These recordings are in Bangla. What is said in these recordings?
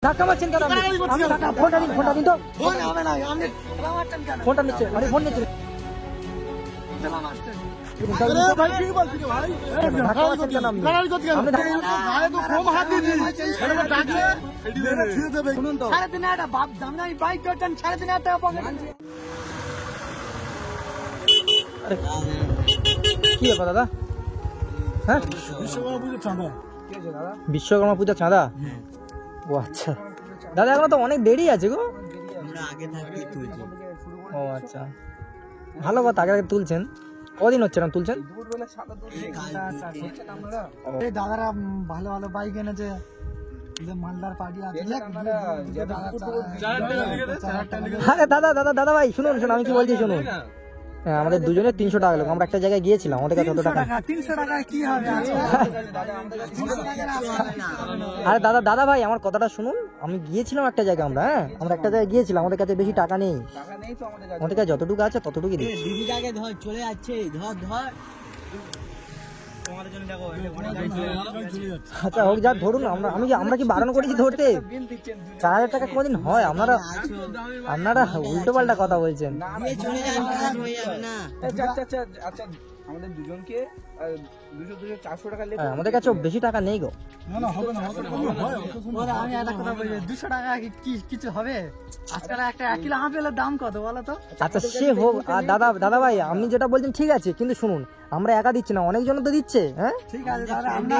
ধাক্কা মারছেন কেন? ফোনটা দিন তো। ফোনটা নিচ্ছে, আরে ফোন নিচ্ছে। কি ব্যাপার দাদা? হ্যাঁ, বিশ্বকর্মা পূজা চাঁদা? ও আচ্ছা দাদা, এখনো তো অনেক দেরি আছে গো। ও আচ্ছা, ভালো কথা, আগে আগে তুলছেন। কদিন হচ্ছে না তুলছেন? দাদারা ভালো ভালো বাইক এনেছে, মালদার পার্টি আছে। আরে দাদা ভাই শুনুন, আমি কি বলছি শুনুন। হ্যাঁ, আমাদের দুজনের 300 টাকা লোক। আমরা একটা জায়গায় গিয়েছিলাম, আমাদের কাছে কত টাকা? 300 টাকায় কি হবে? আরে দাদা ভাই, আমার কথাটা শুনুন। আমি গিয়েছিলাম একটা জায়গায়, আমরা একটা জায়গায় গিয়েছিলাম, আমাদের কাছে বেশি টাকা নেই। আমাদের কাছে যতটুকু আছে ততটুকুই দিই। দিদিটাকে ধর, চলে যাচ্ছে, ধর। আচ্ছা হোক, যা ধরুন। আমরা কি বারণ করেছি ধরতে? 4000 টাকা কোনদিন হয়? আপনারা উল্টো পাল্টা কথা বলছেন। আমাদের দুজনকে 200-400 টাকা লেগে। আমাদের কাছে বেশি টাকা নেই গো। আমি একটা কথা বলছি, 200 টাকা কিছু হবে? আজকাল একটা 1 কিলো আপেলের দাম কত বলো তো? আচ্ছা সে হোক। আর দাদা ভাই, আপনি যেটা বলছেন ঠিক আছে, কিন্তু শুনুন, আমরা একা দিচ্ছি না, অনেকজন তো দিচ্ছে। হ্যাঁ ঠিক আছে দাদা, আমরা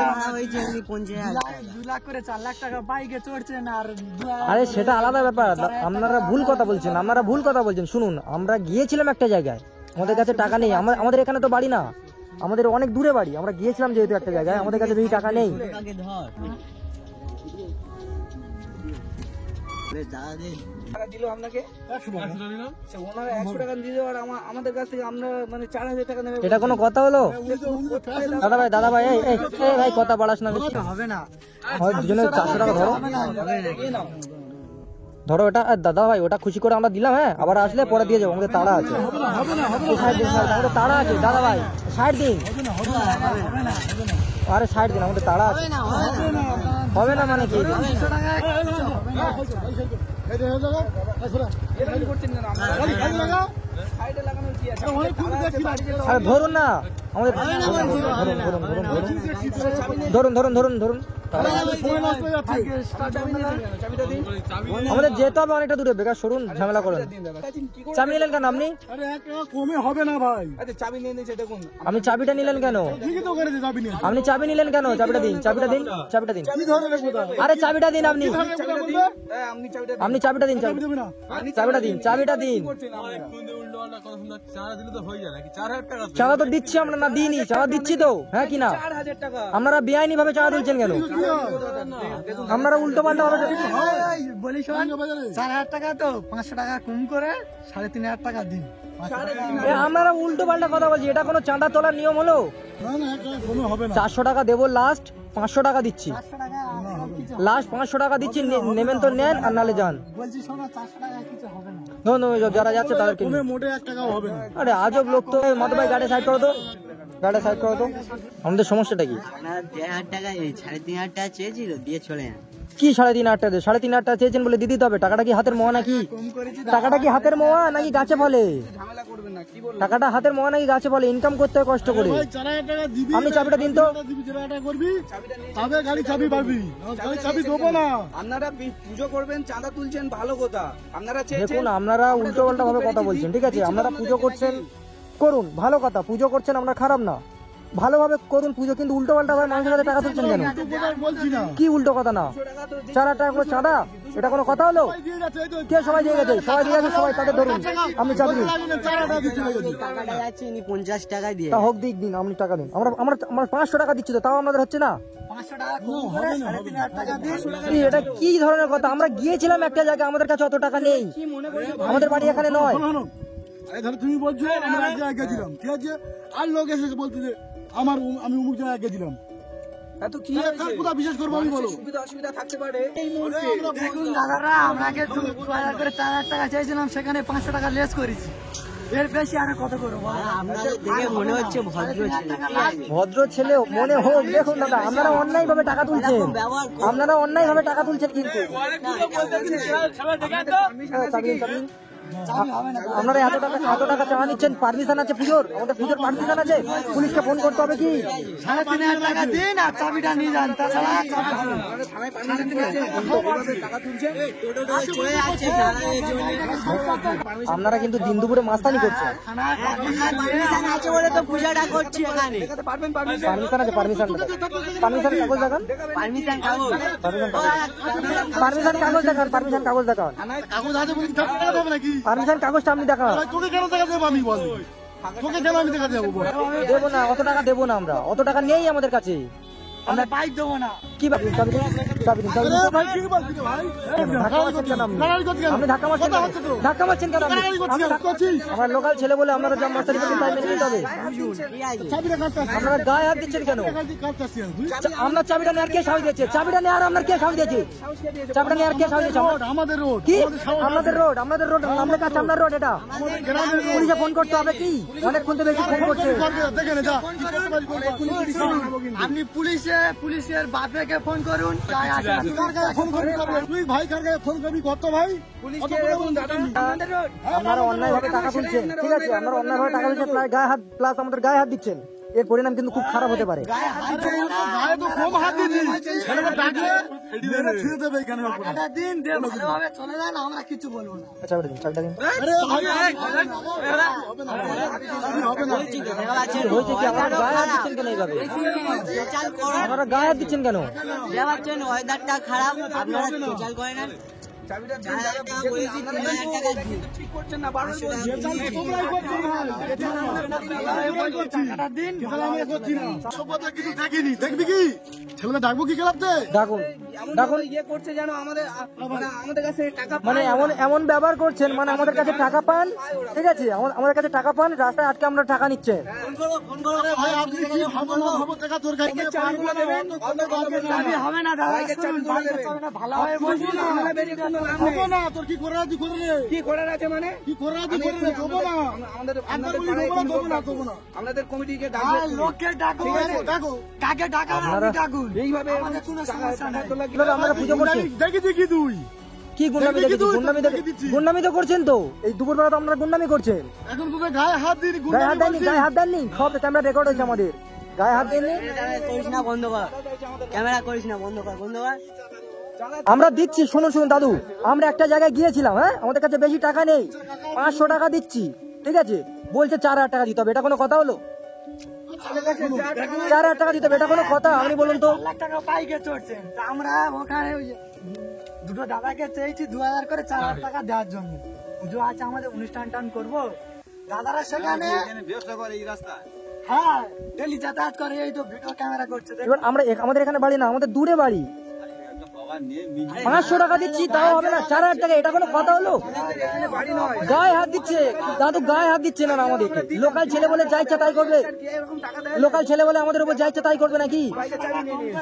2 লাখ করে 4 লাখ টাকা বাইকে চড়ছেন আর আরে সেটা আলাদা ব্যাপার। আপনারা ভুল কথা বলছেন। শুনুন, আমরা গিয়েছিলাম একটা জায়গায়, আমাদের কাছে টাকা নেই। আমাদের এখানে তো বাড়ি না, আমাদের অনেক দূরে বাড়ি। আমরা গিয়েছিলাম যেহেতু একটা জায়গায়, আমাদের কাছে বেশি টাকা নেই। দিল আপনাকে 100 টাকা দিল, আর আমাদের কাছ থেকে আমরা মানে 4000 টাকা নেবে। এটা কোনো কথা হলো? দাদা ভাই এই ভাই, কথা বাড়াস না বেশি। হবে না, দুজনে 400 টাকা ধরো ওটা। দাদা ভাই, ওটা খুশি করে আমরা দিলাম। হ্যাঁ, আবার আসলে পরে দিয়ে যাবো, আমাদের তাড়া আছে। আমাদের তাড়া আছে দাদা ভাই, 60 দিন। আরে 60 দিন আমাদের তাড়া আছে। হবে না মানে কি? আরে ধরুন না, আমাদের ধরুন। আমাদের যেতে হবে অনেকটা দূরে, বেকার সরুন, ঝামেলা করেন। চাবি নিলেন কেন আপনি? কমে হবে না ভাই। চাবি নিয়ে নিয়েছে দেখুন। আপনি চাবিটা নিলেন কেন? আপনি চাবি নিলেন কেন? চাবিটা দিন। আরে চাবিটা দিন আপনি। চাবিটা দিন। চাঁদা তো দিচ্ছি আমরা, না দিইনি? চাঁদা দিচ্ছি তো। হ্যাঁ কি না? আপনারা বেআইনি ভাবে চাঁদা তুলছেন কেন? আপনারা উল্টো পাল্টা ভাবে বলি, 4000 টাকা তো 500 টাকা কম করে 3500 টাকা দিন। আপনারা উল্টো পাল্টা কথা বলছি। এটা কোনো চাঁদা তোলার নিয়ম হলো? 400 টাকা দেবো লাস্ট, 500 টাকা দিচ্ছি লাস্ট, 500 টাকা দিচ্ছি। নেবেন তো নেন, আর নালে যান। যারা যাচ্ছে তাদেরকে। আরে আজব লোক তো। মাধব ভাই, গাড়ি সাইড করো তো। আমাদের সমস্যাটা কি? 1500 টাকা 3500 টাকা চেয়েছিল, দিয়ে চলে যান। কি 3500 টাকা? 3500 টাকা চেয়েছেন বলে দিতে হবে? টাকাটা কি হাতের মোয়া নাকি? গাছে ফলে? টাকাটা হাতের মোয়া নাকি গাছে ফলে? ইনকাম করতে হয় কষ্ট করে। আপনি চাবিটা দিন তো। আপনারা পুজো করবেন, চাঁদা তুলছেন, ভালো কথা। দেখুন, আপনারা উল্টো পাল্টা ভাবে কথা বলছেন। ঠিক আছে, আপনারা পুজো করছেন, করুন, ভালো কথা। পুজো করছেন, আমরা খারাপ না, ভালোভাবে করুন পুজো, কিন্তু উল্টো পাল্টা ভাবে মানুষের কাছে টাকা তুলছেন কেন? কি উল্টো কথা? না 4000 টাকা করে চাঁদা, এটা কোনো কথা হলো? কে সবাই দিয়ে গেছে? সবাই তাদের ধরুন। আপনি চাবি দিন। 50 টাকায় দিয়ে হোক, দিন, আপনি টাকা দিন। আমরা 500 টাকা দিচ্ছি তো, তাও আমাদের হচ্ছে না। এটা কি ধরনের কথা? আমরা গিয়েছিলাম একটা জায়গায়, আমাদের কাছে অত টাকা নেই। আমাদের বাড়ি এখানে নয়। তুমি বলছো আমরা এক জায়গায় গেছিলাম, ঠিক আছে, আর লোক এসে বলতে যে আমি অমুক জায়গায় গেছিলাম। এত কি বিশেষ করবো আমি, বলো? সুবিধা অসুবিধা থাকতে পারে। দাদারা আমাকে 2000 করে 4000 টাকা চাইছিলাম, সেখানে 500 টাকা লেস করেছি। এর বেশি আর কত করবো? আপনাদের দেখে মনে হচ্ছে ভদ্র ছেলে। ভদ্র ছেলে মনে হোক, দেখুন দাদা আপনারা অন্যায় ভাবে টাকা তুলছেন, আপনারা অন্যায় ভাবে টাকা তুলছেন কিন্তু আপনারা এত টাকা চাওয়া নিচ্ছেন। পারমিশন আছে পুজোর? আমাদের পুজোর পারমিশন আছে? পুলিশকে ফোন করতে হবে কি? 3,500 টাকা দিন আর চাবিটা নিয়ে যান, তাছাড়া আপনারা কিন্তু দিন দুপুরে মাস্তানি করছেন। পারমিশন আছে বলে তো পূজাটা করছি এখানে। পারমিশন আছে? পারমিশন কাগজ দেখান, পারমিশন কাগজ। পারমিশন কাগজ দেখান, পারমিশন কাগজ দেখান, কাগজ আছে বলে টাকা দেবে নাকি? পারমিশন কাগজটা আপনি দেখান। তোকে কেন টাকা দেবো আমি বল? তোকে কেন আমি টাকা দেবো বল? দেবো না, অত টাকা দেবো না, আমরা অত টাকা নেই আমাদের কাছে। আমরা বাইক দেবো না। কি চাবি দিন, চাবি দিন, চাবি দিন। আরে ভাই কি বলছিস ভাই? ধাক্কা মারছেন কেন আপনি? গাড়ি করতে কেন? আপনি ধাক্কা মারছেন কথা কেন? হচ্ছে তো। ধাক্কা মারছেন কেন আপনি? গাড়ি করছিস কেন? করছিস? আমার লোকাল ছেলে বলে আপনারা যা মাস্টারি করছেন তাই মেনে নিতে হবে। চাবিটা কাটতে আসছিস? আপনারা গায়ে হাত দিচ্ছেন কেন? কাটতে আসছিস তুই? আপনার চাবিটা নেওয়ার কে সাহস দিয়েছে? চাবিটা নেওয়ার আপনার কে সাহস দিয়েছে? চাবিটা নেওয়ার কে সাহস দিয়েছে? রোড, আমাদের রোড। কি আমাদের সাহস। আপনাদের রোড আমাদের কাছে, আপনার রোড এটা। আমাদের গ্রামের রোড। পুলিশে ফোন করতে হবে কি? অনেকক্ষণ তো বেশি ফোন করছে। দেখে নে যা। কি করতে পারি বল? আপনি পুলিশের বাপকে ফোন করুন। কার গায়ে ফোন করবি কবে? তুই ভাই কার গায়ে ফোন করবি কত ভাই? পুলিশকে দেখুন দাদা, আমাদের রোড। আপনারা অন্যায় ভাবে টাকা তুলছেন, ঠিক আছে? আপনারা অন্যায় ভাবে টাকা তুলছেন, প্লাস আমাদের গায়ে হাত দিচ্ছেন। এর পরিণাম কিন্তু খুব খারাপ হতে পারে। গায়ে তো কম হাত দিচ্ছিস। ছেলেটা ডাকলে মেরে ছুঁয়ে দেবে এখানে ওপরে। টাকা দিন, দিয়ে ভালোভাবে চলে যান, আমরা কিছু বলবো না। চাবিটা দিন, চাবিটা দিন। আরে ভাই হবে না। হবে না। হয়েছে কি? আপনারা গায়ে হাত দিচ্ছেন কেন এইভাবে? আপনারা গায়ে হাত দিচ্ছেন কেন? ভাবছেন ওয়েদারটা খারাপ, আপনারা খেচাল করে নেন। চাবিটা দিন, 4,000 টাকা বলেছি, 3,000 টাকা দিন। ঠিক করছেন না, বারণ করছেন। তোমরাই করছো ভাই। টাকাটা দিন। তাহলে আমরা করছি না। সভ্যতা কিছু দেখিনি। দেখবি কি? ছেলেটা ডাকবো কি খেলাতে? ডাকুন, এমন ডাকুন। ভাবে ইয়ে করছে যেন আমাদের মানে আমাদের কাছে টাকা মানে এমন ব্যবহার করছেন, মানে আমাদের কাছে টাকা পান, ঠিক আছে? আমাদের কাছে টাকা পান, রাস্তায় আটকে আমরা টাকা নিচ্ছেন। আরে ভাই আপনি কি ভাবো না ভাবো টাকা তোর কাছে চাবিগুলো দেবেন। চাবি হবে না দাদা, শুনুন, বাইকের চাবিটা ভালোভাবে বলছি না। বেরিয়ে কোনো লাভ নেই। হবো না তোর কি করে রাজি করে রে? কি করার আছে মানে? কি করে রাজি করে রে? হবো না। আমাদের একবার বলি হবো না, হবো না, হবো না। আমাদের কমিটিকে ডাকবো, লোককে ডাকো, ডাকো। কাকে ডাকা আপনারা- ডাকুন। এইভাবে আমাদের কোনো সমস্যা নাই। কিভাবে আপনারা পুজো করছেন? দেখেছি কি তুই? কি গুন্ডামি দেখি দেখেছি? তুই, গুন্ডামি তোকে দিচ্ছি। গুন্ডামি তো করছেন তো। এই দুপুরবেলা তো আপনারা গুন্ডামি করছেন। এখন তোদের গায়ে হাত দিই গায়ে হাত দেননি, গায়ে হাত দেননি, সব ক্যামেরা রেকর্ড হয়েছে আমাদের। গায়ে হাত দেননি। করিস না, বন্ধ কর। ক্যামেরা করিস না, বন্ধ কর, বন্ধ কর। আমরা দিচ্ছি, শুনুন দাদু, আমরা একটা জায়গায় গিয়েছিলাম, হ্যাঁ? আমাদের কাছে বেশি টাকা নেই, 500 টাকা দিচ্ছি, ঠিক আছে? বলছে 4,000 টাকা দিতে হবে। এটা কোনো কথা হলো? 4,000 টাকা দিতে হবে, এটা কোনো কথা? আপনি বলুন তো। 1 লাখ টাকা বাইকে চড়ছেন, তা আমরা ওখানে ওই যে দুটো দাদাকে চেয়েছি 2,000 করে 4,000 টাকা দেওয়ার জন্য। পুজো আছে আমাদের, অনুষ্ঠান টান করবো, দাদারা সেখানে ব্যবসা করে এই রাস্তা। হ্যাঁ ডেলি যাতায়াত করে, এই তো ভিডিও ক্যামেরা করছে। এবার আমাদের এখানে বাড়ি না, আমাদের দূরে বাড়ি। 500 টাকা দিচ্ছি তাও হবে না, 4,000 টাকা, এটা কোনো কথা হলো? গায়ে হাত দিচ্ছে দাদু, গায়ে হাত দিচ্ছে না আমাদের। লোকাল ছেলে বলে যা ইচ্ছা তাই করবে? লোকাল ছেলে বলে আমাদের উপর যা ইচ্ছা তাই করবে নাকি?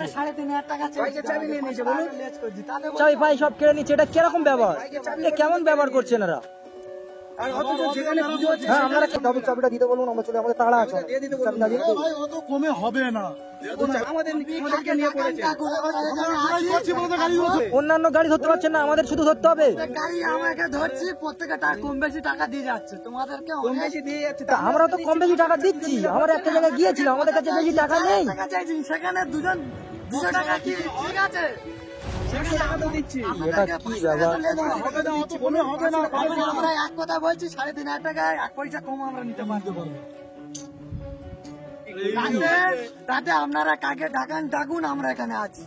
3,500 টাকা চাবি নিয়ে নিয়েছে, বলুন। চাই পাই সব কেড়ে নিচ্ছে, এটা কিরকম ব্যবহার? এটা কেমন ব্যবহার করছেন এরা? আর অথচ যেখানে পুজো হচ্ছে হ্যাঁ, আপনারা চাবিটা দিতে বলুন, আমরা চলে, আমাদের তাড়া আছে। চাবিটা দিন। ভাই অত কমে হবে না। আমাদেরকে নিয়ে পড়েছে। করছি বলে তো গাড়ি হচ্ছে। অন্যান্য গাড়ি ধরতে পারছেন না, আমাদের শুধু ধরতে হবে। গাড়ি আমাকে ধরছি, প্রত্যেকটা টাকা কম বেশি টাকা দিয়ে যাচ্ছে, তোমাদেরকে কম বেশি দিয়ে যাচ্ছে। তা আমরা তো কম বেশি টাকা দিচ্ছি, আমরা একটা জায়গায় গিয়েছিলাম, আমাদের কাছে বেশি টাকা নেই। টাকা চাইছি, সেখানে 200 টাকা কি ঠিক আছে? সেখানে টাকা তো দিচ্ছি। এটা কি ব্যাপার? হবে না, অত কমে হবে না। আমরা এক কথা বলছি, 3,500 টাকায় 1 পয়সা কম আমরা নিতে পারবো। তাতে আপনারা কাকে ডাকুন, আমরা এখানে আছি।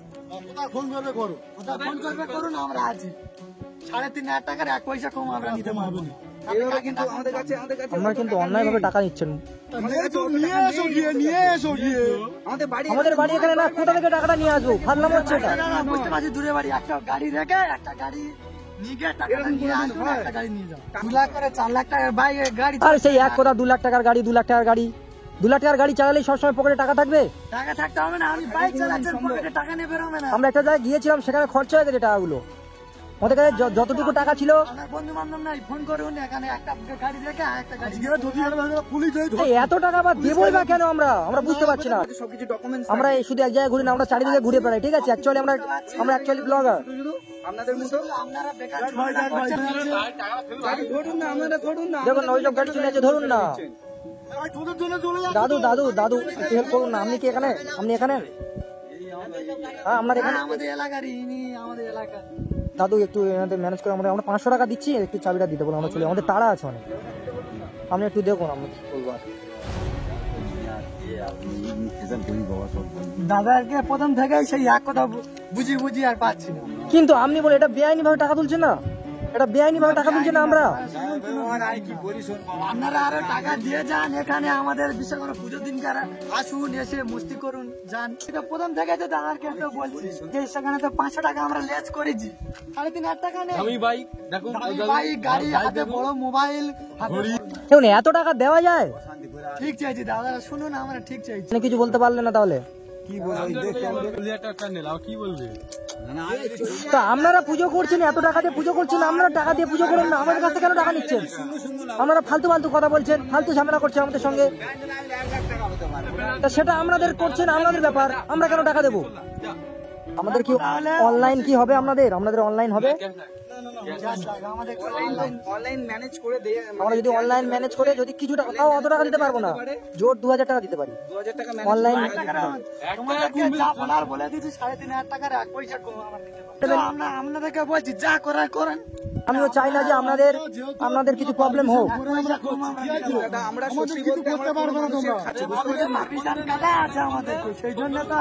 কোথায় ফোন করবে করো। কোথায় ফোন করবে করুন, আমরা আছি। 3,500 টাকার 1 পয়সা কম আমরা নিতে পারবো না। আমরা কিন্তু অন্যায় ভাবে টাকা নিচ্ছেন। নিয়ে এসো গিয়ে, নিয়ে এসো গিয়ে। আমাদের বাড়ি এখানে না, কোথা থেকে টাকাটা নিয়ে আসবো? ফাজলাম হচ্ছে এটা। বুঝতে পারছি, দূরে বাড়ি, একটা গাড়ি রেখে একটা গাড়ি নিয়ে গিয়ে টাকাটা নিয়ে আসুন, একটা গাড়ি নিয়ে যাও। 2 লাখ করে 4 লাখ টাকার বাইরে গাড়ি, আর সেই এক কথা, 2 লাখ টাকার গাড়ি, 2 লাখ টাকার গাড়ি, 2 লাখ টাকার গাড়ি চালালেই সবসময় পকেটে টাকা থাকবে? টাকা থাকতে হবে না, আমি বাইক চালাচ্ছি, পকেটে টাকা নিয়ে বেরোবে না। আমরা একটা জায়গায় গিয়েছিলাম, সেখানে খরচা হয়ে গেছে টাকাগুলো। আমাদের কাছে যতটুকু টাকা ছিল, আমার বন্ধু বান্ধব নাই, ফোন করুন এখানে একটা গাড়ি দেখে একটা গাড়ি আজকে যদি পুলিশ এত টাকা বা দেবই বা কেন আমরা বুঝতে পারছি না। সবকিছু ডকুমেন্টস আমরা এই শুধু এক জায়গায় ঘুরি না, আমরা চারিদিকে ঘুরে বেড়াই, ঠিক আছে? অ্যাকচুয়ালি আমরা অ্যাকচুয়ালি ব্লগার। আপনাদের মতো আপনারা বেকার ধরুন না, আপনারা ধরুন না। দেখুন ওই সব গাড়ি চলে যাচ্ছে, ধরুন না। তোদের জন্য চলে যাচ্ছে। দাদু একটু হেল্প করুন না। আপনি কি এখানে? আপনি এখানে? হ্যাঁ, আমরা এখানে। আমাদের এলাকার ইনি আমাদের এলাকার দাদু একটু এনাদের ম্যানেজ করে আমরা 500 টাকা দিচ্ছি, একটু চাবিটা দিতে বলুন, আমরা চলে, আমাদের তাড়া আছে অনেক। আপনি একটু দেখুন, আমরা কি বলবো আর। দাদাকে প্রথম থেকে সেই এক কথা বুঝি আর পাচ্ছি না। কিন্তু আপনি বলে এটা বেআইনি ভাবে টাকা তুলছেন না, এটা বেআইনি ভাবে টাকা তুলছেন না আমরা। আপনারা আরো টাকা দিয়ে যান, এখানে আমাদের বিশ্বকর্মা পুজোর দিন আসুন, এসে মস্তি করুন, যান। এটা প্রথম থেকে তো দাদাকে তো বলছি যে সেখানে তো 500 টাকা আমরা লেজ করেছি, 3,500 টাকা নেই। আমি বাইক দেখুন, বাইক, গাড়ি, হাতে বড় মোবাইল, দেখুন এত টাকা দেওয়া যায়? ঠিক চাইছি দাদা, শুনুন আমরা ঠিক চাইছি। আপনি কিছু বলতে পারলেন না তাহলে? কি বলবো, কি বলবে? তো আপনারা পুজো করছেন, এত টাকা দিয়ে পুজো করছেন, আপনারা টাকা দিয়ে পুজো করেন না, আমাদের কাছ থেকে কেন টাকা নিচ্ছেন? আপনারা ফালতু কথা বলছেন, ফালতু ঝামেলা করছেন আমাদের সঙ্গে। তা সেটা আপনাদের করছেন, আপনাদের ব্যাপার, আমরা কেন টাকা দেবো? আমাদের কি অনলাইন কি হবে? আমাদের অনলাইন হবে? অনলাইন ম্যানেজ করে দেয়। আমরা যদি অনলাইন ম্যানেজ করে যদি কিছু টাকা, তাও অত টাকা দিতে পারবো না, জোর 2000 টাকা দিতে পারি 2000 টাকা অনলাইন। তোমাদেরকে যা বলার বলে দিচ্ছি, 3,500 টাকার 1 পয়সা কম আমরা দিতে পারি। তো আমরা আপনাদেরকে বলছি যা করার করেন। আমিও চাই না যে আপনাদের কিছু প্রবলেম হোক। আমরা সত্যি বলতে করতে পারবো না তোমরা। পাকিস্তান কাটা আছে আমাদের, সেই জন্য তো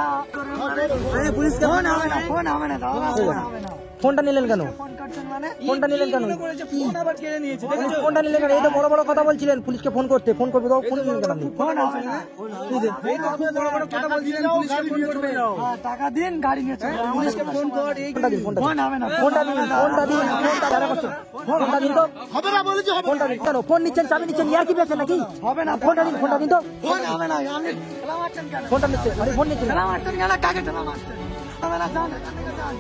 পুলিশকে ফোন হবে না, ফোন হবে না দাদা, ফোন হবে না। ফোনটা নিলেন কেন? ফোন করছেন মানে ফোনটা নিলেন কেন? ফোন আবার কেড়ে নিয়েছে। ফোনটা নিলেন কেন? এই তো বড় কথা বলছিলেন পুলিশকে ফোন করবে তো, ফোন নিলেন কেন আপনি? ফোন হবে না। এই তো খুব বড় বড় কথা বলছিলেন, পুলিশকে ফোন করবে। হ্যাঁ, টাকা দিন, গাড়ি নিয়ে চলে যাও। পুলিশকে ফোন কর, এই ফোনটা দিন, ফোন হবে না, ফোনটা দিন, ফোনটা যারা করছেন, ফোনটা দিন তো, হবে না বলেছি, হবে ফোনটা দিন। কেন ফোন নিচ্ছেন, চাবি নিচ্ছেন, ইয়ার কি পেয়েছেন নাকি? হবে না। ফোনটা দিন তো, ফোন হবে না। আপনি ঠেলা মারছেন কেন? ফোনটা নিচ্ছেন, আমি ফোন নিচ্ছেন। ঠেলা মারছেন কেন? কাকে ঠেলা মারছেন? হবে না, যান এখান থেকে যান।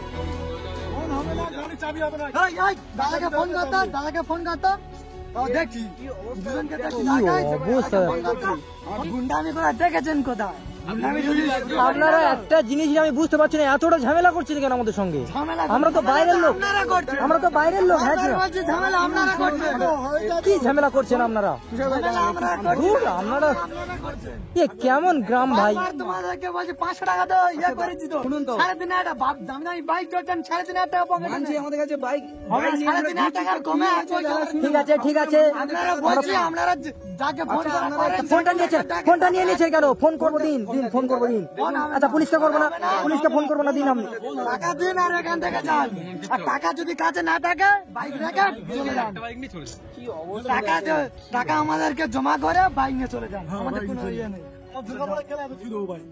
ফোন হবে না, গাড়ি চাবি হবে না। এই, এই, দাদাকে ফোন করতাম। ও দেখছি দুজনকে দেখছি, কি ঢাকায় অবস্থা। গুন্ডামি করে দেখেছেন কোথায়? গুন্ডামি যদি আপনারা একটা জিনিস আমি বুঝতে পারছি না, এতটা ঝামেলা করছেন কেন আমাদের সঙ্গে? ঝামেলা আমরা তো বাইরের লোক, আপনারা করছেন। আমরা তো বাইরের লোক। হ্যাঁ, বারবার বলছি, ঝামেলা আপনারা করছেন। কি ঝামেলা করছেন আপনারা? ঝামেলা আমরা করছি। ধুর, আপনারা এ কেমন গ্রাম ভাই? বারবার তোমাদেরকে বলছি 500 টাকা দাও, ইয়ে করেছি তো। 3,500 বাপ দামি দামি বাইক চড়ছেন, 3,500 টাকা পকেটে মানছি নেই। আমাদের কাছে বাইক হবে 3,500 টাকার কমে আর পয়সা হবে না। ঠিক আছে আপনারা বলছি, আপনারা যাকে ফোন করা করেন, ফোনটা নিয়ে নিয়েছেন কেন? ফোন করবো দিন, ফোন করবো দিন। আচ্ছা পুলিশকে করবো না, পুলিশকে ফোন করবো না, দিন আপনি। টাকা দিন আর এখান থেকে যান। আর টাকা যদি কাছে না থাকে, বাইক রেখে চলে যান। টাকা আমাদেরকে জমা করে বাইক নিয়ে চলে যান, আমাদের কোনো ইয়ে নেই।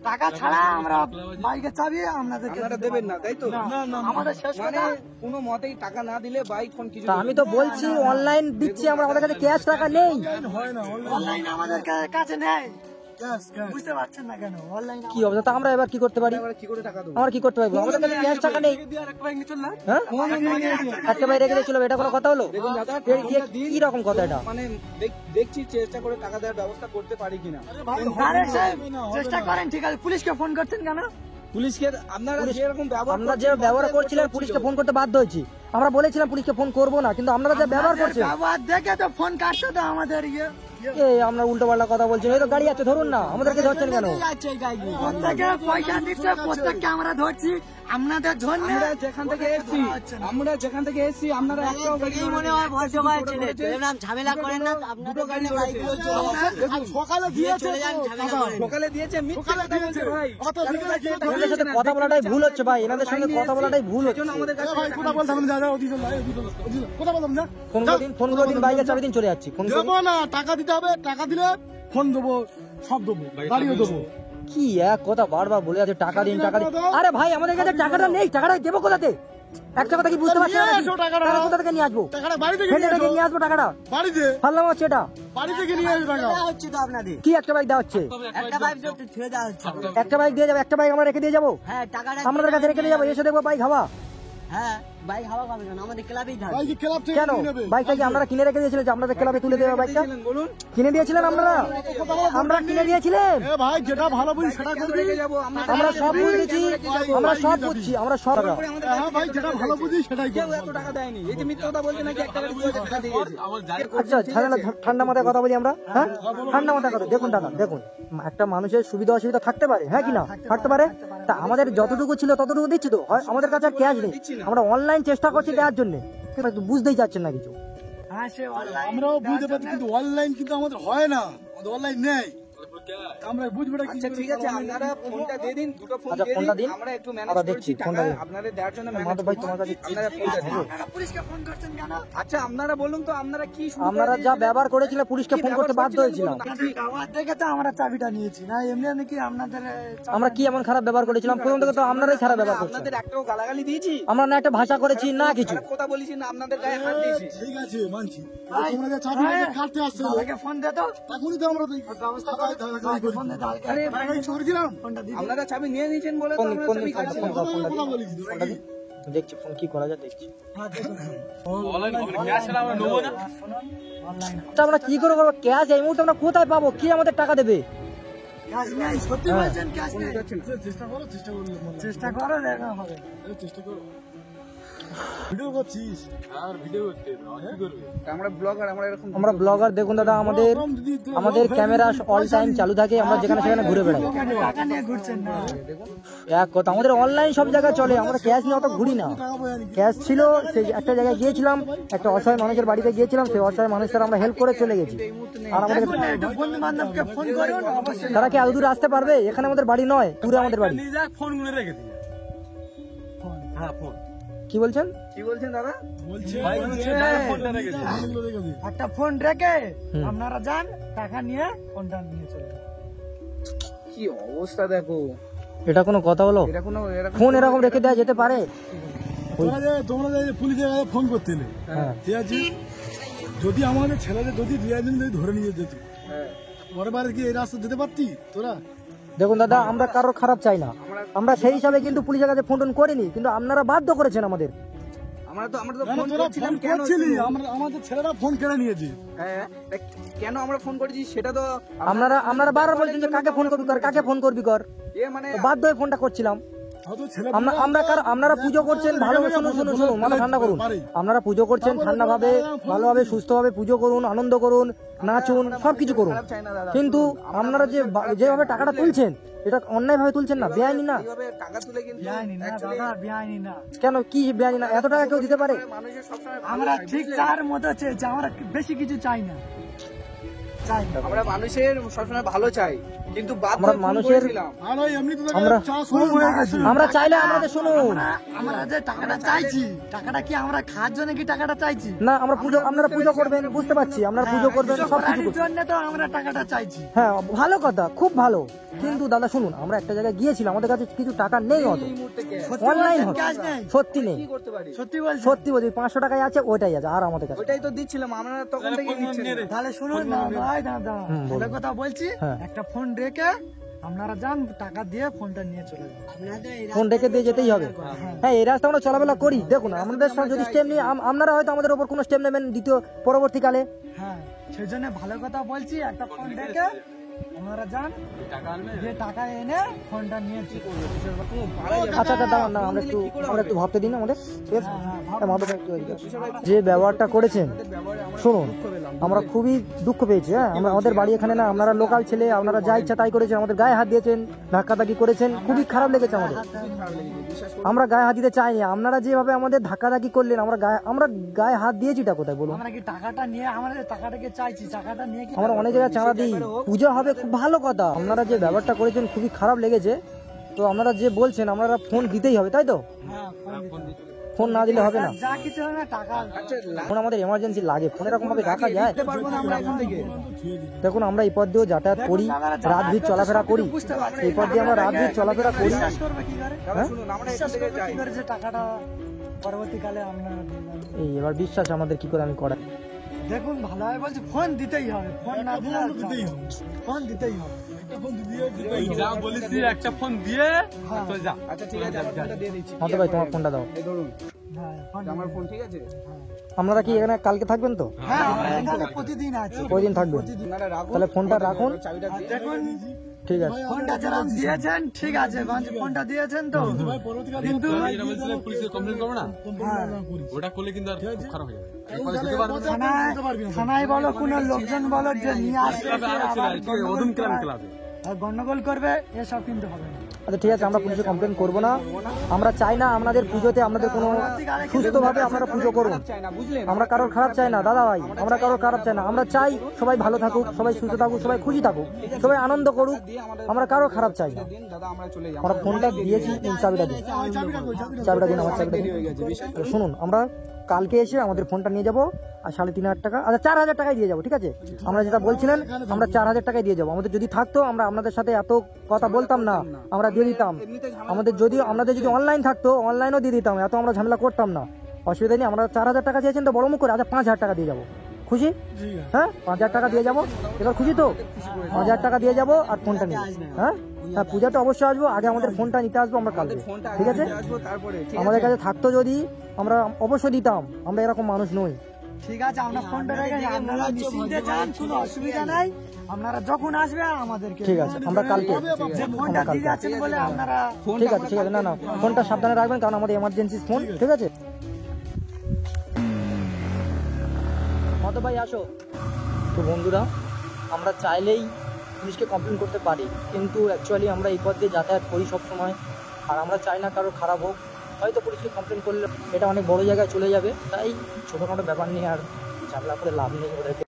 টাকা ছাড়া আমরা বাইকের চাবি আপনাদেরকে দেবেন না, তাই তো? না, আমাদের শেষ মানে কথা। কোনো মতেই টাকা না দিলে বাইক ফোন কিছু তা আমি তো বলছি অনলাইন দিচ্ছি আমরা, আমাদের কাছে ক্যাশ টাকা নেই। অনলাইন আমাদের কাছে নেই, বুঝতে পারছেন না কেন? অনলাইন কি অবস্থা? তা আমরা এবার কি করতে পারি? কি করে টাকা দেবো? আমরা কি করতে পারবো? আমাদের কাছে ক্যাশ টাকা নেই। হ্যাঁ, একটা বাইরে রেখে চলবে, এটা কোনো কথা হলো? কি রকম কথা এটা? মানে দেখছি চেষ্টা করে টাকা দেওয়ার ব্যবস্থা করতে পারি কিনা। আরে সাহেব, চেষ্টা করেন, ঠিক আছে। পুলিশকে ফোন করছেন কেন? পুলিশকে আপনারা যেরকম ব্যবহার আমরা যে ব্যবহার করছিলেন, পুলিশকে ফোন করতে বাধ্য হয়েছি। আমরা বলেছিলাম পুলিশকে ফোন করবো না, কিন্তু আপনারা যে ব্যবহার করছেন, ব্যবহার দেখে তো ফোন কাটছে তো আমাদের ইয়ে। আমরা উল্টো পাল্টা কথা বলছি। এই তো গাড়ি আছে, ধরুন না, আমাদেরকে ধরছেন কেন? প্রত্যেকে পয়সা দিচ্ছে, প্রত্যেককে আমরা ধরছি আপনাদের জন্য। আমরা যেখান থেকে এসেছি আপনারা একটাও গাড়ি মনে হয় ভরসা করে ছেলে নাম ঝামেলা করেন না, আপনাদের গাড়ি বাইকগুলো সকালে দিয়েছে, চলে যান, ঝামেলা করেন। সকালে দিয়েছে, মিথ্যা কথা বলছে ভাই। এনাদের সাথে কথা বলাটাই ভুল হচ্ছে ভাই, এনাদের সঙ্গে কথা বলাটাই ভুল হচ্ছে। আমাদের কাছে ভাই কথা বলতাম না, দাদা কথা বলতাম না। ফোন করে দিন, বাইকের চাবি দিন, চলে যাচ্ছি। ফোন করে দেবো না, টাকা দিতে হবে, টাকা দিলে ফোন দেবো, সব দেবো, গাড়িও দেবো। কি এক কথা বারবার বলে আছে, টাকা দিন টাকা দিন। আরে ভাই আমাদের কাছে টাকাটা নেই, টাকাটা দেবো কোথাতে? একটা কথা কি বুঝতে পারছি না? নিয়ে এসো টাকাটা। টাকা কোথা থেকে নিয়ে আসবো? টাকাটা বাড়ি থেকে হেঁটে নিয়ে হেঁটে এসো। নিয়ে আসবো টাকাটা? বাড়িতে ফাললাম হচ্ছে এটা। বাড়ি থেকে নিয়ে আসো টাকা। দেওয়া হচ্ছে তো আপনাদের কি একটা বাইক দেওয়া হচ্ছে? একটা বাইক ছেড়ে দেওয়া হচ্ছে। একটা বাইক দিয়ে যাবো, একটা বাইক আমরা রেখে দিয়ে যাবো, হ্যাঁ, টাকাটা আপনাদের কাছে রেখে দিয়ে যাবো, এসে দেখবো বাইক হাওয়া। হ্যাঁ বাইক হাওয়া খাবে কেন আমাদের ক্লাবেই থাকবে ভাই কি ক্লাব থেকে কেন নিয়ে নেবে? বাইকটা কি আপনারা কিনে রেখে দিয়েছিলেন যে আপনাদের ক্লাবে তুলে দেবে বাইকটা? বলুন কিনে দিয়েছিলেন আপনারা? আমরা কিনে দিয়েছিলেন? এ ভাই যেটা ভালো বুঝি সেটা করবি। যাবো আমরা আমরা সব বুঝেছি, আমরা সব বুঝছি, আমরা সব হ্যাঁ ভাই যেটা ভালো বুঝি সেটাই কেউ করবি। এত টাকা দেয়নি এই যে মিথ্যা কথা বলছে নাকি 1 টাকা 2000 টাকা দিয়ে গেছে আচ্ছা ঠান্ডা মাথায় কথা বলি আমরা, হ্যাঁ ঠান্ডা মাথায় কথা। দেখুন দাদা দেখুন, একটা মানুষের সুবিধা অসুবিধা থাকতে পারে, হ্যাঁ কি না থাকতে পারে। তা আমাদের যতটুকু ছিল ততটুকু দিচ্ছি তো, হয় আমাদের কাছে আর ক্যাশ নেই, আমরা অনলাইন চেষ্টা করছি দেওয়ার জন্য, কিন্তু বুঝতেই চাচ্ছেন না কিছু। হ্যাঁ সে online আমরাও বুঝতে পারছি কিন্তু অনলাইন কিন্তু আমাদের হয় না, আমাদের অনলাইন নেই। আমরা বুঝবো না কি আচ্ছা ঠিক আছে আপনারা ফোনটা দিয়ে দিন দুটো ফোন আচ্ছা, দিয়ে ফোনটা দিন দিন। আমরা একটু ম্যানেজ আমরা করছি দেখছি, টাকা ফোনটা দিন। আপনাদের দেওয়ার জন্য মাধব ম্যানেজ ভাই, করছি তোমার কাছে আপনারা ফোনটা দিন আপনারা পুলিশকে ফোন করছেন কেন? আচ্ছা আপনারা বলুন তো আপনারা কি শুরু আপনারা যা ব্যবহার করেছিলেন পুলিশকে ফোন করতে বাধ্য হয়েছিলাম। আমার থেকে তো আমরা চাবিটা নিয়েছি না, এমনি এমনি কি আপনাদের আমরা কি এমন খারাপ ব্যবহার করেছিলাম? প্রথম থেকে তো আপনারাই খারাপ ব্যবহার করছেন। আপনাদের একটাও গালাগালি দিয়েছি আমরা না একটা ভাষা করেছি না কিছু। খারাপ কথা বলেছি না আপনাদের গায়ে হাত দিয়েছি ঠিক আছে মানছি, তোমরা যে চাবি নিয়ে কাটতে আসছো আমাকে ফোন দে তো, এখনই তো আমরা ফোন দে তাহলে। আরে করেছিলাম। ফোনটা দিয়ে আপনারা চাবি নিয়ে নিয়েছেন বলে তো কোন আমরা কোন চাবি ফোনটা কাটছি ফোন দাও, ফোনটা কথা দিন, বলিস তো, ফোনটা দিন। দেখছি ফোন কি করা যায় দেখছি। অনলাইন তা আমরা কি করে করবো? ক্যাশ এই মুহূর্তে আমরা কোথায় পাবো? কি আমাদের টাকা দেবে? ক্যাশ নেই, সত্যি বলছেন ক্যাশ নেই? চেষ্টা করো, চেষ্টা করলে মনে হয়। চেষ্টা করো দেখা হবে। চেষ্টা করো। ভিডিও করছিস? আমরা ব্লগার আমরা এরকম আমরা ব্লগার, দেখুন দাদা আমাদের ক্যামেরা অল টাইম চালু থাকে, আমরা যেখানে সেখানে ঘুরে বেড়াই। টাকা নিয়ে ঘুরছেন না? এক কথা, আমাদের অনলাইন সব জায়গায় চলে, আমরা ক্যাশ নিয়ে অত ঘুরি না। ক্যাশ ছিল, সেই একটা জায়গায় গিয়েছিলাম, একটা অসহায় মানুষের বাড়িতে গিয়েছিলাম, সেই অসহায় মানুষটার আমরা হেল্প করে চলে গেছি। আর আমাদের একটু বন্ধু বান্ধবকে ফোন করুন অবশ্যই। তারা কি এত দূরে আসতে পারবে? এখানে আমাদের বাড়ি নয়, দূরে আমাদের বাড়ি। কি বলছেন? কি বলছেন দাদা বলছে একটা ফোন রেখে আপনারা যান, টাকা নিয়ে ফোনটা নিয়ে চলে যান। কি অবস্থা দেখো এটা কোনো কথা হলো? এটা কোনো এরকম ফোন এরকম রেখে দেওয়া যেতে পারে? তোমরা যে পুলিশের কাছে ফোন করতেলে, হ্যাঁ। ঠিক আছে, যদি আমাদের ছেলেদের যদি রিয়াজিন যদি ধরে নিয়ে যেত, হ্যাঁ পরে বারে কি এই রাস্তা যেতে পারতি তোরা? দেখুন দাদা, আমরা কারোর খারাপ চাই না, আমরা সেই হিসাবে কিন্তু পুলিশের কাছে ফোন টোন করিনি, কিন্তু আপনারা বাধ্য করেছেন আমাদের। আমরা তো না, ফোন তোরা করছিলাম ফোন কেন করছিলি, আমাদের ছেলেরা ফোন কেড়ে নিয়েছে। হ্যাঁ তা কেন আমরা ফোন করেছি সেটা তো আপনারা বারবার বলছেন যে কাকে ফোন করবি কর, কাকে ফোন করবি কর, এ মানে তো বাধ্য হয়ে ফোনটা করছিলাম। হয়তো ছেলে আপনারা পুজো করছেন ভালোভাবে, শুনুন মাথা ঠান্ডা করুন। আপনারা পুজো করছেন ঠান্ডাভাবে, ভালোভাবে, সুস্থভাবে পুজো করুন, আনন্দ করুন, নাচুন, সবকিছু করুন। খারাপ চাই না দাদা কিন্তু আপনারা যেভাবে টাকাটা তুলছেন, এটা অন্যায় ভাবে তুলছেন না, বেআইনি না? এইভাবে টাকা তুলে কিন্তু বেআইনি না actually দাদা, বেআইনি না। কেন কি বেআইনি না? এত টাকা কেউ দিতে পারে? মানুষের সবসময় আমরা ঠিক চার মতো চেয়েছি, আমরা বেশি কিছু চাই না, চাই না। আমরা মানুষের সবসময় ভালো চাই কিন্তু বাধ্য আমরা ফোন মানুষের- করেছিলাম। আর ওই এমনি তো আমরা- চাষ হয়ে গেছে। আমরা চাইলে আমাদের শুনুন আমরা যে টাকাটা চাইছি, টাকাটা কি আমরা খাওয়ার জন্য কি টাকাটা চাইছি? না, আপনারা পুজো করবেন, বুঝতে পারছি, আপনারা পুজো করবেন, পুজো সবকিছু করার করবেন। জন্য তো আমরা টাকাটা চাইছি। হ্যাঁ ভালো কথা, খুব ভালো, কিন্তু দাদা শুনুন, আমরা একটা জায়গায় গিয়েছিলাম, আমাদের কাছে কিছু টাকা নেই, অত এই মুহূর্তে কে সত্যি অনলাইন বলছেন, হবে, ক্যাশ নেই? সত্যি নেই, কি করতে পারি সত্যি বলছেন? সত্যি বলছি, 500 টাকায় আছে, ওইটাই আছে, আর আমাদের কাছে ওইটাই তো দিচ্ছিলাম আমরা তখন থেকে দিচ্ছি না। তাহলে শুনুন না ভাই, দাদা বলুন। একটা কথা বলছি, হ্যাঁ। একটা ফোন রেখে আপনারা যান, টাকা দিয়ে ফোনটা নিয়ে চলে যান। আপনাদের এই ফোন রেখে দিয়ে যেতেই হবে। হ্যাঁ, এই রাস্তা আমরা চলাফেরা করি, দেখুন আমাদের সঙ্গে যদি স্টেপ নিয়ে আপনারা হয়তো আমাদের ওপর কোনো স্টেপ নেবেন দ্বিতীয় পরবর্তীকালে। হ্যাঁ সেই জন্য ভালো কথা বলছি, একটা ফোন রেখে আপনারা যান, দিয়ে টাকা এনে ফোনটা নিয়ে চলে যান। আচ্ছা দাঁড়ান না, আমরা একটু ভাবতে দিন আমাদের, ঠিক আছে? হ্যাঁ, মাধব ভাই, একটু এদিকে আসুন। যে ব্যবহারটা করেছেন, শুনুন, আমরা খুবই দুঃখ পেয়েছি। হ্যাঁ, আমাদের বাড়ি এখানে না, আপনারা লোকাল ছেলে, আপনারা যা ইচ্ছা তাই করেছেন, আমাদের গায়ে হাত দিয়েছেন, ধাক্কাধাক্কি করেছেন, খুবই খারাপ লেগেছে আমাদের। আমরা গায়ে হাত দিতে চাইনি, আপনারা যেভাবে আমাদের ধাক্কাধাক্কি করলেন, আমরা গায়ে হাত দিয়েছিটা কোথায় বলুন? আমরা কি টাকাটা নিয়ে, আমরা যে টাকাটাকে চাইছি, টাকাটা নিয়ে কি আমরা অনেক জায়গায় চাঁদা দিই, পুজো হবে, খুব ভালো কথা। আপনারা যে ব্যবহারটা করেছেন খুবই খারাপ লেগেছে। তো আপনারা যে বলছেন আপনারা ফোন দিতেই হবে, তাই তো? হ্যাঁ, ফোন দিতে হবে। ফোন না দিলে হবে না, যা কিছু হবে না, টাকা ফোন আমাদের এমার্জেন্সি লাগে, ফোন এরকম ভাবে রাখা যায়? যেতে পারবো না আমরা এখান থেকে দেখুন, আমরা এই পথ দিয়েও যাতায়াত করি, রাত ভিড় চলাফেরা করি, এই পথ দিয়ে আমরা রাত ভিড় চলাফেরা করি। বিশ্বাস করবে কি করে? হ্যাঁ, শুনুন আমরা এখান বিশ্বাস থেকে করবে যাই কি করে যে টাকাটা পরবর্তীকালে আমরা দিয়ে দেব? এই এবার বিশ্বাস আমাদের কি করে আমি করাই? দেখুন ভালো হয় বলছি, ফোন দিতেই হবে, ফোন না দিলে আর দিতেই হবে। ফোন দিতেই হবে। আচ্ছা ঠিক আছে আমি ফোনটা দিয়ে দিচ্ছি মাধব ভাই, তোমার ফোনটা দাও। এই ধরুন হ্যাঁ যে আমার ফোন ঠিক আছে, আপনারা কি এখানে কালকে থাকবেন তো? হ্যাঁ আমরা এখানে প্রতিদিন আছি। কয়দিন থাকবেন? আপনারা রাখুন, তাহলে ফোনটা রাখুন, চাবিটা দিয়ে দেখুন ঠিক আছে। ফোনটা যারা দিয়েছেন ঠিক আছে, ফোনটা দিয়েছেন তো, ভাই পরবর্তীকালে কিন্তু পুলিশে কমপ্লেন করবো না, করিস ওটা করলে কিন্তু আর খুব খারাপ হয়ে যাবে। এরপরে তাহলে যেতে পারবে না। থানায় বলো কোনো লোকজন বলো যে নিয়ে আসবে, অদুম ক্লাবে আর গন্ডগোল করবে, এসব কিন্তু হবে না। আচ্ছা ঠিক আছে, আমরা পুজো কমপ্লেন করবো না। আমরা চাই না আপনাদের পুজোতে আপনাদের কোনো সুস্থভাবে আপনারা পুজো করুন। চাই না, বুঝলেন? আমরা কারোর খারাপ চাই না দাদা ভাই, আমরা কারোর খারাপ চাই না। আমরা চাই সবাই ভালো থাকুক, সবাই সুস্থ থাকুক, সবাই খুশি থাকুক, সবাই আনন্দ করুক। আমরা কারোর খারাপ চাই না। দিন দাদা, আমরা চলে যাবো। আমরা ফোনটা দিয়েছি, চাবিটা দিন, চাবিটা দিন, আমার চাবিটা দিন। শুনুন, আমরা কালকে এসে আমাদের ফোনটা নিয়ে যাবো আর 3,500 টাকা, আচ্ছা 4,000 টাকায় দিয়ে যাবো, ঠিক আছে? আমরা যেটা বলছিলেন আমরা 4,000 টাকায় দিয়ে যাবো। আমাদের যদি থাকতো আমরা আপনাদের সাথে এত কথা বলতাম না, আমরা দিয়ে দিতাম। আমাদের যদি অনলাইন থাকতো অনলাইনও দিয়ে দিতাম, এত আমরা ঝামেলা করতাম না, অসুবিধা নেই। আমরা 4,000 টাকা চেয়েছেন তো বড় মুখ করে, আচ্ছা 5,000 টাকা দিয়ে যাবো, খুশি? হ্যাঁ 5,000 টাকা দিয়ে যাবো, এবার খুশি তো? 5,000 টাকা দিয়ে যাবো আর ফোনটা নিয়ে, হ্যাঁ হ্যাঁ পূজাতে অবশ্যই আসবো, আগে আমাদের ফোনটা নিতে আসবো আমরা কালকে, ফোনটা ঠিক আছে? আসবো তারপরে, ঠিক আমাদের কাছে থাকতো যদি আমরা অবশ্যই দিতাম, আমরা এরকম মানুষ নই। ঠিক আছে, আমরা ফোনটা রেখে আপনারা নিশ্চিন্তে যান, কোনো অসুবিধা নাই। আপনারা যখন আসবে আমাদেরকে ঠিক আছে, আমরা কালকে, যে ফোনটা দিয়ে যাচ্ছেন বলে আপনারা ঠিক আছে, ঠিক আছে, না না ফোনটা সাবধানে রাখবেন, কারণ আমাদের এমার্জেন্সি ফোন, ঠিক আছে? মতো ভাই আসো। তো বন্ধুরা, আমরা চাইলেই পুলিশকে কমপ্লেন করতে পারি, কিন্তু অ্যাকচুয়ালি আমরা এই পথ দিয়ে যাতায়াত করি সব সময়, আর আমরা চাই না কারো খারাপ হোক। হয়তো পুলিশকে কমপ্লেন করলে এটা অনেক বড় জায়গায় চলে যাবে, তাই ছোটোখাটো ব্যাপার নিয়ে আর ঝামেলা করে লাভ নেই ওদেরকে।